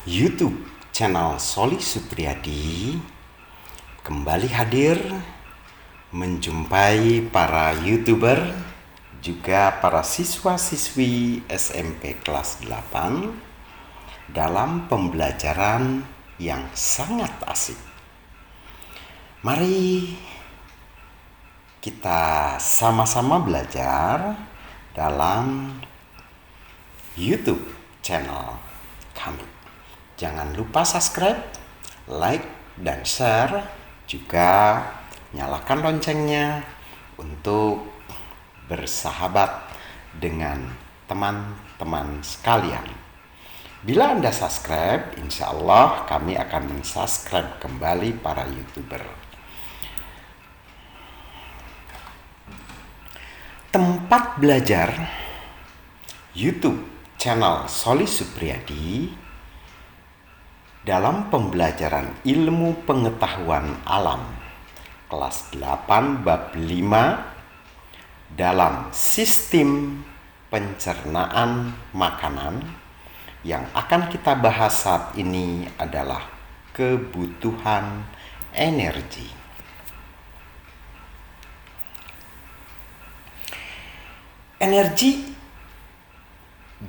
YouTube channel Soli Supriyadi kembali hadir menjumpai para YouTuber juga para siswa-siswi SMP kelas 8 dalam pembelajaran yang sangat asik. Mari kita sama-sama belajar dalam YouTube channel kami. Jangan lupa subscribe, like, dan share. Juga nyalakan loncengnya untuk bersahabat dengan teman-teman sekalian. Bila Anda subscribe, insya Allah kami akan mensubscribe kembali para YouTuber. Tempat belajar YouTube channel Soli Supriyadi dalam pembelajaran ilmu pengetahuan alam kelas 8 bab 5 dalam sistem pencernaan makanan. Yang akan kita bahas saat ini adalah kebutuhan energi. Energi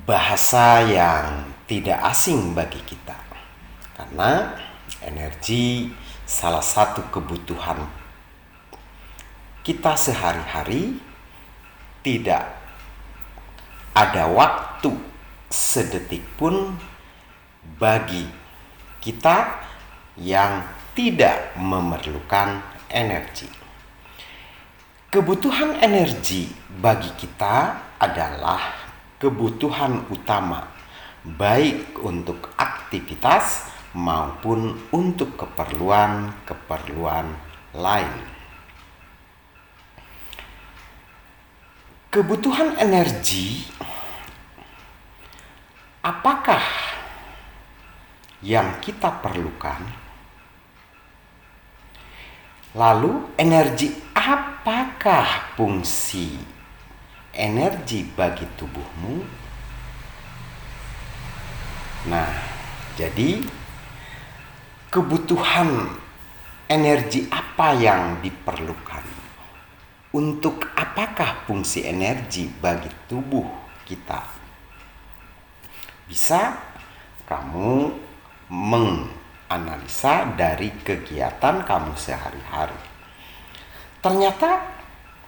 bahasa yang tidak asing bagi kita. Karena energi salah satu kebutuhan kita sehari-hari. Tidak ada waktu sedetik pun bagi kita yang tidak memerlukan energi. Kebutuhan energi bagi kita adalah kebutuhan utama, baik untuk aktivitas maupun untuk keperluan lain. Kebutuhan energi apakah yang kita perlukan? Lalu energi apakah fungsi energi bagi tubuhmu? Nah, jadi kebutuhan energi apa yang diperlukan? Untuk apakah fungsi energi bagi tubuh kita? Bisa kamu menganalisa dari kegiatan kamu sehari-hari. Ternyata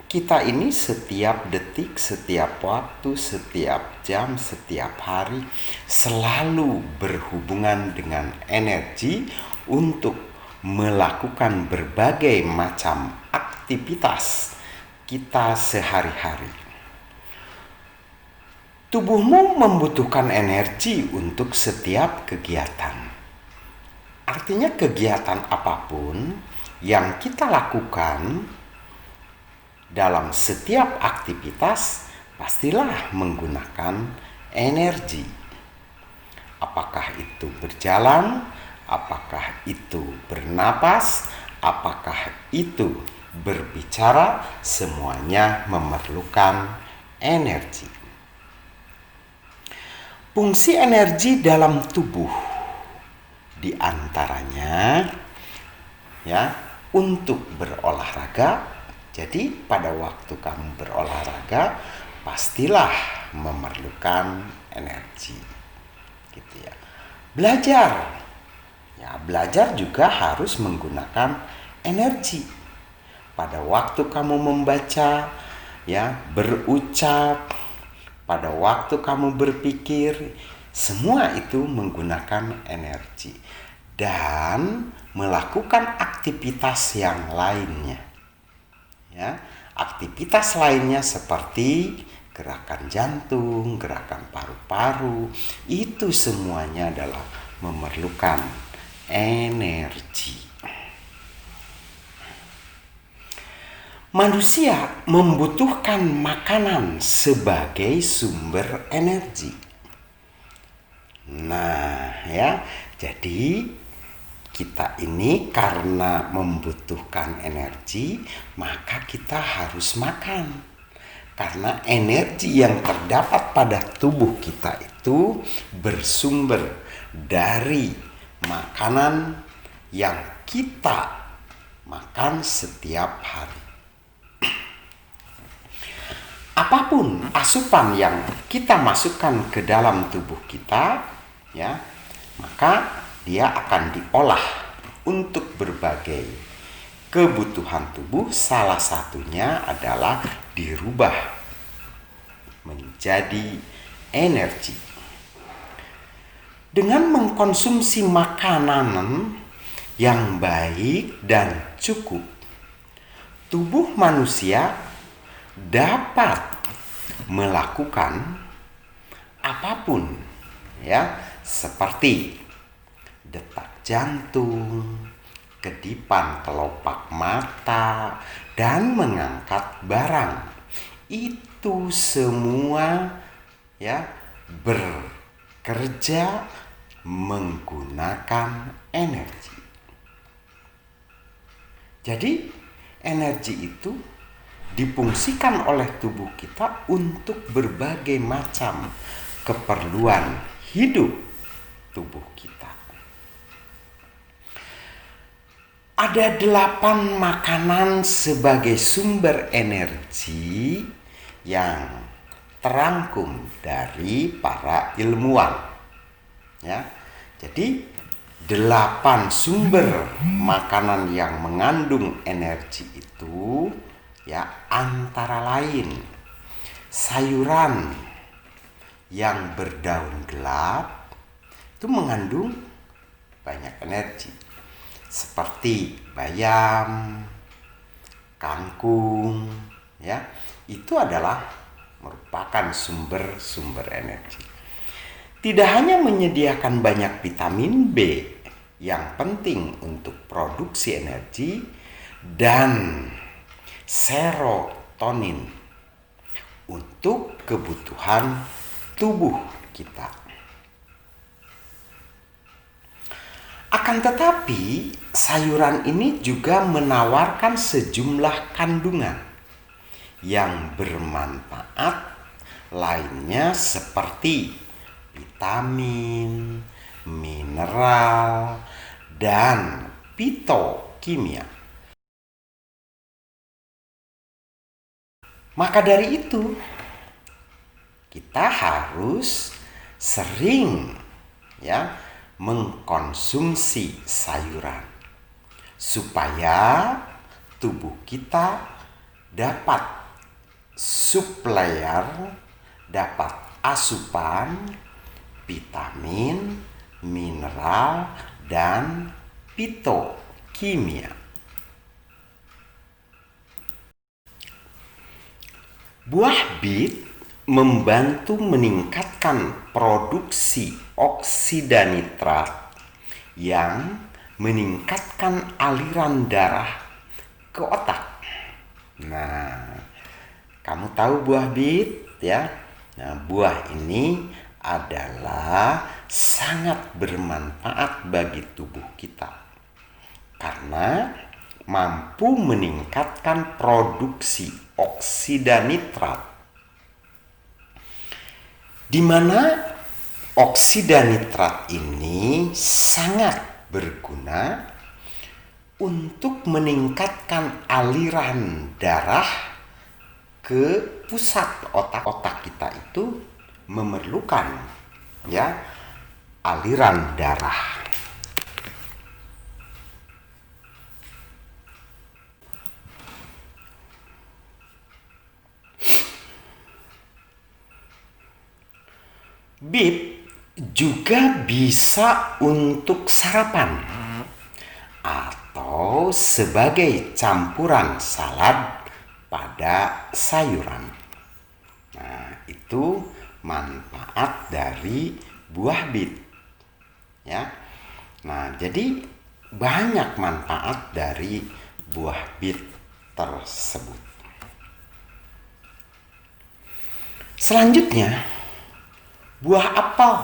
kita ini setiap detik, setiap waktu, setiap jam, setiap hari selalu berhubungan dengan energi untuk melakukan berbagai macam aktivitas kita sehari-hari. Tubuhmu membutuhkan energi untuk setiap kegiatan. Artinya kegiatan apapun yang kita lakukan dalam setiap aktivitas pastilah menggunakan energi. Apakah itu berjalan, apakah itu bernapas, apakah itu berbicara, semuanya memerlukan energi. Fungsi energi dalam tubuh diantaranya untuk berolahraga. Jadi pada waktu kamu berolahraga pastilah memerlukan energi, gitu ya. Belajar juga harus menggunakan energi. Pada waktu kamu membaca, berucap, pada waktu kamu berpikir, semua itu menggunakan energi dan melakukan aktivitas yang lainnya. Aktivitas lainnya seperti gerakan jantung, gerakan paru-paru, itu semuanya adalah memerlukan energi. Manusia membutuhkan makanan sebagai sumber energi. Nah, jadi kita ini karena membutuhkan energi, maka kita harus makan. Karena energi yang terdapat pada tubuh kita itu bersumber dari makanan yang kita makan setiap hari. Apapun asupan yang kita masukkan ke dalam tubuh kita, ya, maka dia akan diolah untuk berbagai kebutuhan tubuh. Salah satunya adalah dirubah menjadi energi. Dengan mengkonsumsi makanan yang baik dan cukup, tubuh manusia dapat melakukan apapun, ya, seperti detak jantung, kedipan kelopak mata, dan mengangkat barang. Itu semua, ya, bekerja menggunakan energi. Jadi energi itu difungsikan oleh tubuh kita untuk berbagai macam keperluan hidup tubuh kita. Ada 8 makanan sebagai sumber energi yang terangkum dari para ilmuwan. Ya, jadi 8 sumber makanan yang mengandung energi itu, ya, antara lain sayuran yang berdaun gelap itu mengandung banyak energi, seperti bayam, kangkung, ya, itu adalah merupakan sumber-sumber energi. Tidak hanya menyediakan banyak vitamin B yang penting untuk produksi energi dan serotonin untuk kebutuhan tubuh kita. Akan tetapi, sayuran ini juga menawarkan sejumlah kandungan yang bermanfaat lainnya seperti vitamin, mineral, dan fitokimia. Maka dari itu, kita harus sering, ya, mengkonsumsi sayuran supaya tubuh kita dapat supplier, dapat asupan vitamin, mineral, dan fitokimia. Buah bit membantu meningkatkan produksi oksida nitrat yang meningkatkan aliran darah ke otak. Nah, kamu tahu buah bit, ya? Nah, buah ini adalah sangat bermanfaat bagi tubuh kita karena mampu meningkatkan produksi oksida nitrat, di mana oksida nitrat ini sangat berguna untuk meningkatkan aliran darah ke pusat otak kita. Itu memerlukan, ya, aliran darah. Bit juga bisa untuk sarapan atau sebagai campuran salad pada sayuran. Nah, itu manfaat dari buah bit, ya. Nah, jadi banyak manfaat dari buah bit tersebut. Selanjutnya, buah apel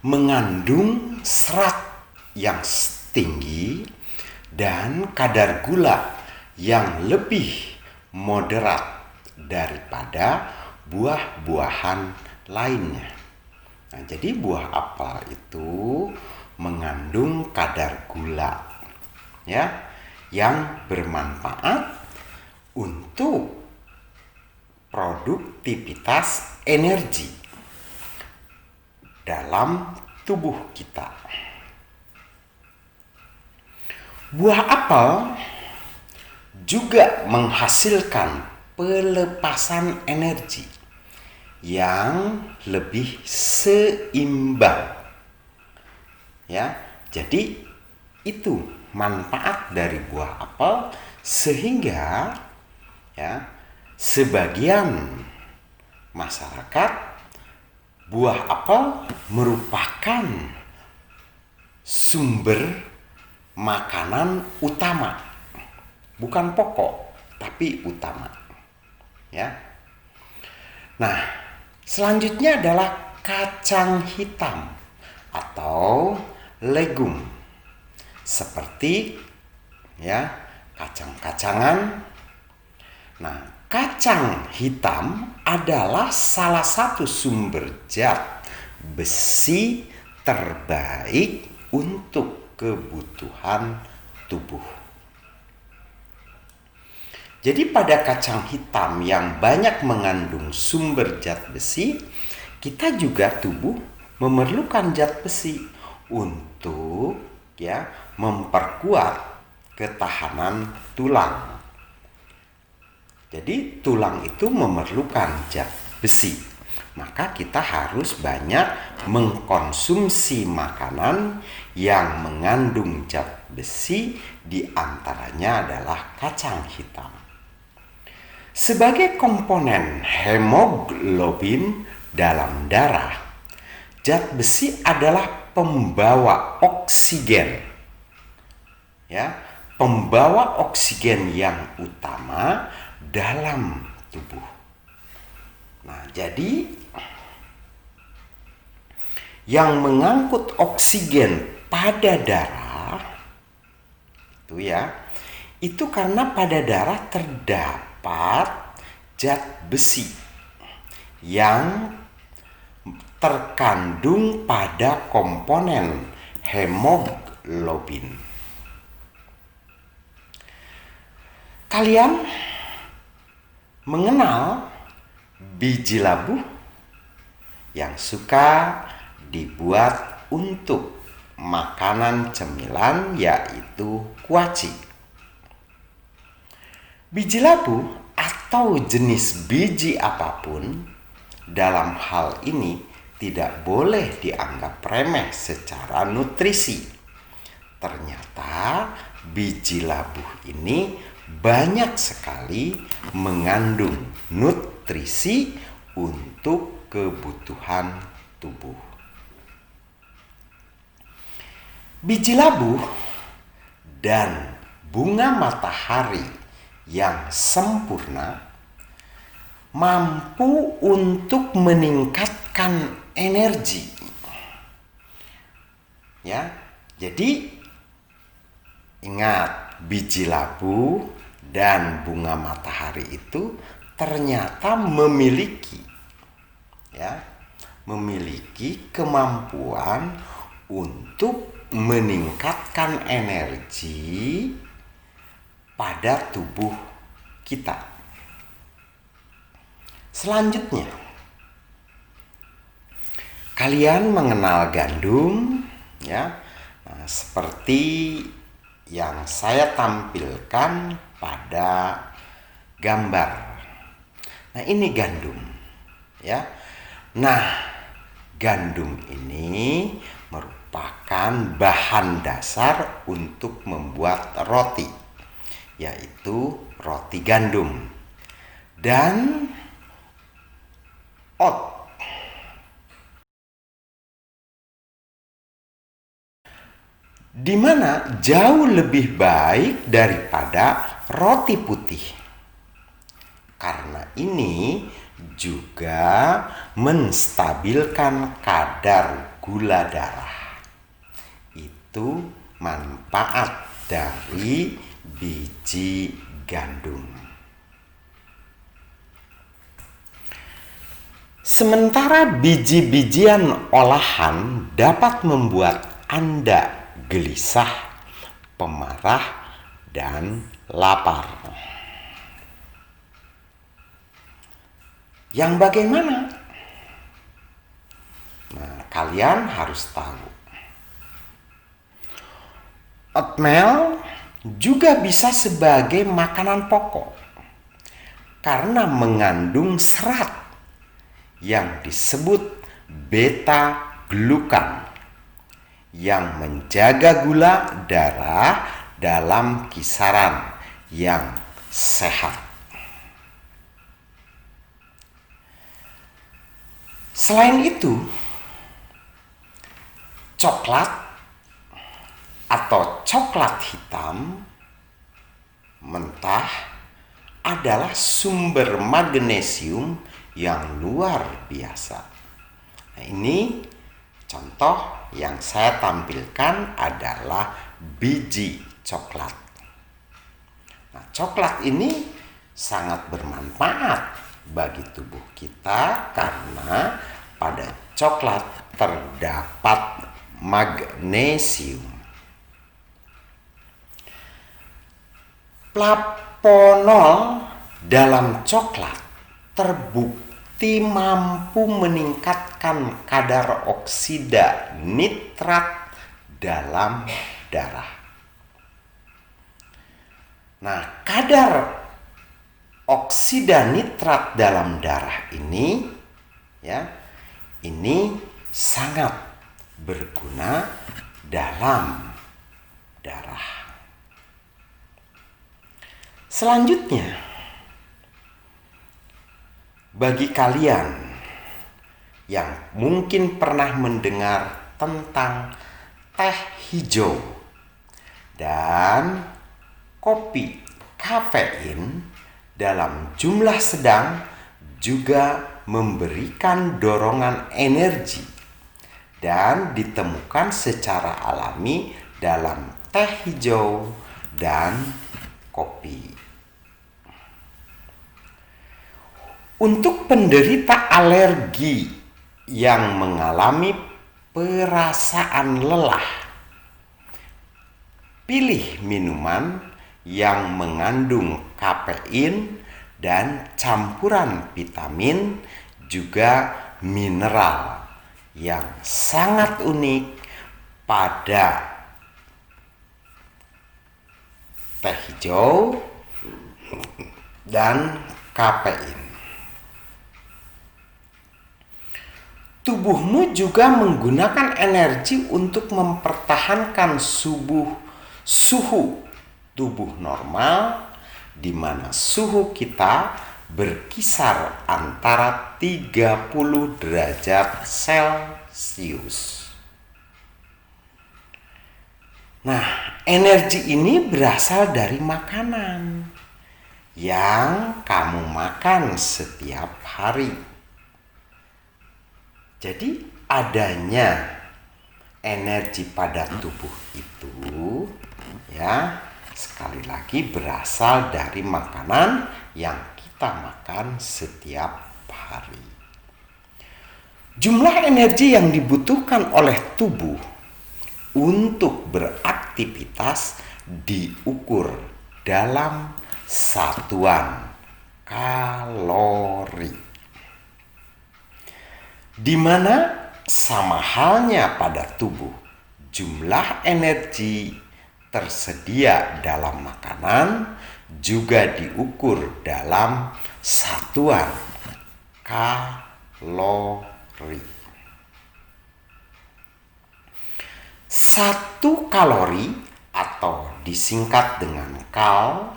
mengandung serat yang tinggi dan kadar gula yang lebih moderat daripada buah-buahan lainnya. Nah, jadi buah apel itu mengandung kadar gula ya yang bermanfaat untuk produktivitas energi dalam tubuh kita. Buah apel juga menghasilkan pelepasan energi yang lebih seimbang. Ya, jadi itu manfaat dari buah apel sehingga ya sebagian masyarakat buah apel merupakan sumber makanan utama, bukan pokok tapi utama ya. Nah, selanjutnya adalah kacang hitam atau legum seperti ya kacang-kacangan. Nah, kacang hitam adalah salah satu sumber zat besi terbaik untuk kebutuhan tubuh. Jadi pada kacang hitam yang banyak mengandung sumber zat besi, kita juga tubuh memerlukan zat besi untuk ya memperkuat ketahanan tulang. Jadi tulang itu memerlukan zat besi. Maka kita harus banyak mengkonsumsi makanan yang mengandung zat besi, di antaranya adalah kacang hitam. Sebagai komponen hemoglobin dalam darah, zat besi adalah pembawa oksigen. Ya, pembawa oksigen yang utama dalam tubuh. Nah, jadi yang mengangkut oksigen pada darah itu karena pada darah terdapat zat besi yang terkandung pada komponen hemoglobin. Kalian mengenal biji labu yang suka dibuat untuk makanan cemilan, yaitu kuaci. Biji labu atau jenis biji apapun dalam hal ini tidak boleh dianggap remeh secara nutrisi. Ternyata biji labu ini banyak sekali mengandung nutrisi untuk kebutuhan tubuh. Biji labu dan bunga matahari yang sempurna mampu untuk meningkatkan energi. Ya, jadi ingat, biji labu dan bunga matahari itu ternyata memiliki kemampuan untuk meningkatkan energi pada tubuh kita. Selanjutnya, kalian mengenal gandum ya, seperti yang saya tampilkan pada gambar. Nah, ini gandum ya. Nah, gandum ini merupakan bahan dasar untuk membuat roti, yaitu roti gandum dan oat. Di mana jauh lebih baik daripada roti putih. Karena ini juga menstabilkan kadar gula darah. Itu manfaat dari biji gandum. Sementara biji-bijian olahan dapat membuat Anda gelisah, pemarah, dan lapar. Yang bagaimana? Nah, kalian harus tahu. Oatmeal juga bisa sebagai makanan pokok karena mengandung serat yang disebut beta-glukan yang menjaga gula darah dalam kisaran yang sehat. Selain itu, coklat atau coklat hitam mentah adalah sumber magnesium yang luar biasa. Nah, ini contoh yang saya tampilkan adalah biji coklat. Nah, coklat ini sangat bermanfaat bagi tubuh kita karena pada coklat terdapat magnesium. Plaponol dalam coklat terbukti mampu meningkatkan kadar oksida nitrat dalam darah. Nah, kadar oksida nitrat dalam darah ini ini sangat berguna dalam darah. Selanjutnya, bagi kalian yang mungkin pernah mendengar tentang teh hijau dan kopi kafein dalam jumlah sedang juga memberikan dorongan energi dan ditemukan secara alami dalam teh hijau dan kopi. Untuk penderita alergi yang mengalami perasaan lelah, pilih minuman yang mengandung kafein dan campuran vitamin juga mineral yang sangat unik pada teh hijau dan kafein. Tubuhmu juga menggunakan energi untuk mempertahankan suhu tubuh normal, di mana suhu kita berkisar antara 30 derajat Celcius. Nah, energi ini berasal dari makanan yang kamu makan setiap hari. Jadi adanya energi pada tubuh itu sekali lagi berasal dari makanan yang kita makan setiap hari. Jumlah energi yang dibutuhkan oleh tubuh untuk beraktivitas diukur dalam satuan kalori. Di mana sama halnya pada tubuh, jumlah energi tersedia dalam makanan juga diukur dalam satuan kalori. 1 kalori atau disingkat dengan kal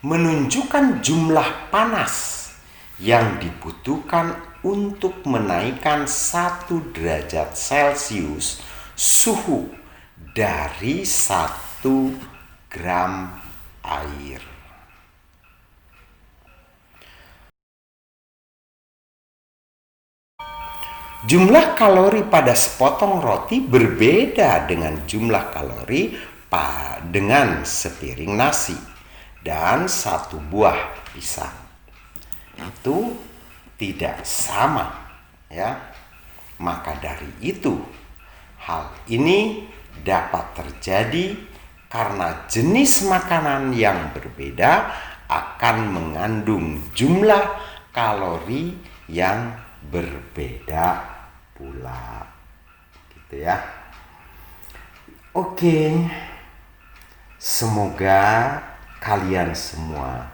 menunjukkan jumlah panas yang dibutuhkan untuk menaikkan 1 derajat Celcius suhu dari 1 gram air. Jumlah kalori pada sepotong roti berbeda dengan jumlah kalori dengan sepiring nasi dan 1 buah pisang. Itu tidak sama. ya. Maka dari itu, hal ini dapat terjadi karena jenis makanan yang berbeda akan mengandung jumlah kalori yang berbeda pula. Gitu ya. Oke. Semoga kalian semua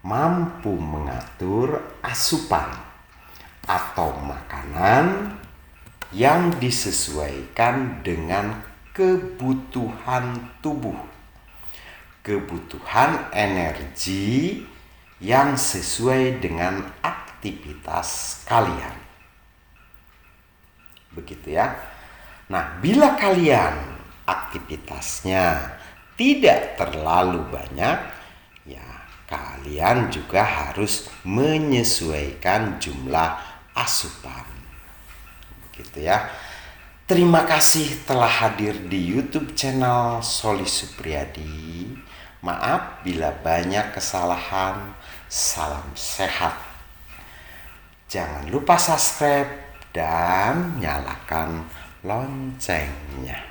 mampu mengatur asupan atau makanan yang disesuaikan dengan kebutuhan tubuh, kebutuhan energi yang sesuai dengan aktivitas kalian. Begitu ya. Nah, bila kalian aktivitasnya tidak terlalu banyak, ya kalian juga harus menyesuaikan jumlah asupan. Begitu ya. Terima kasih telah hadir di YouTube channel Soli Supriyadi. Maaf bila banyak kesalahan. Salam sehat. Jangan lupa subscribe dan nyalakan loncengnya.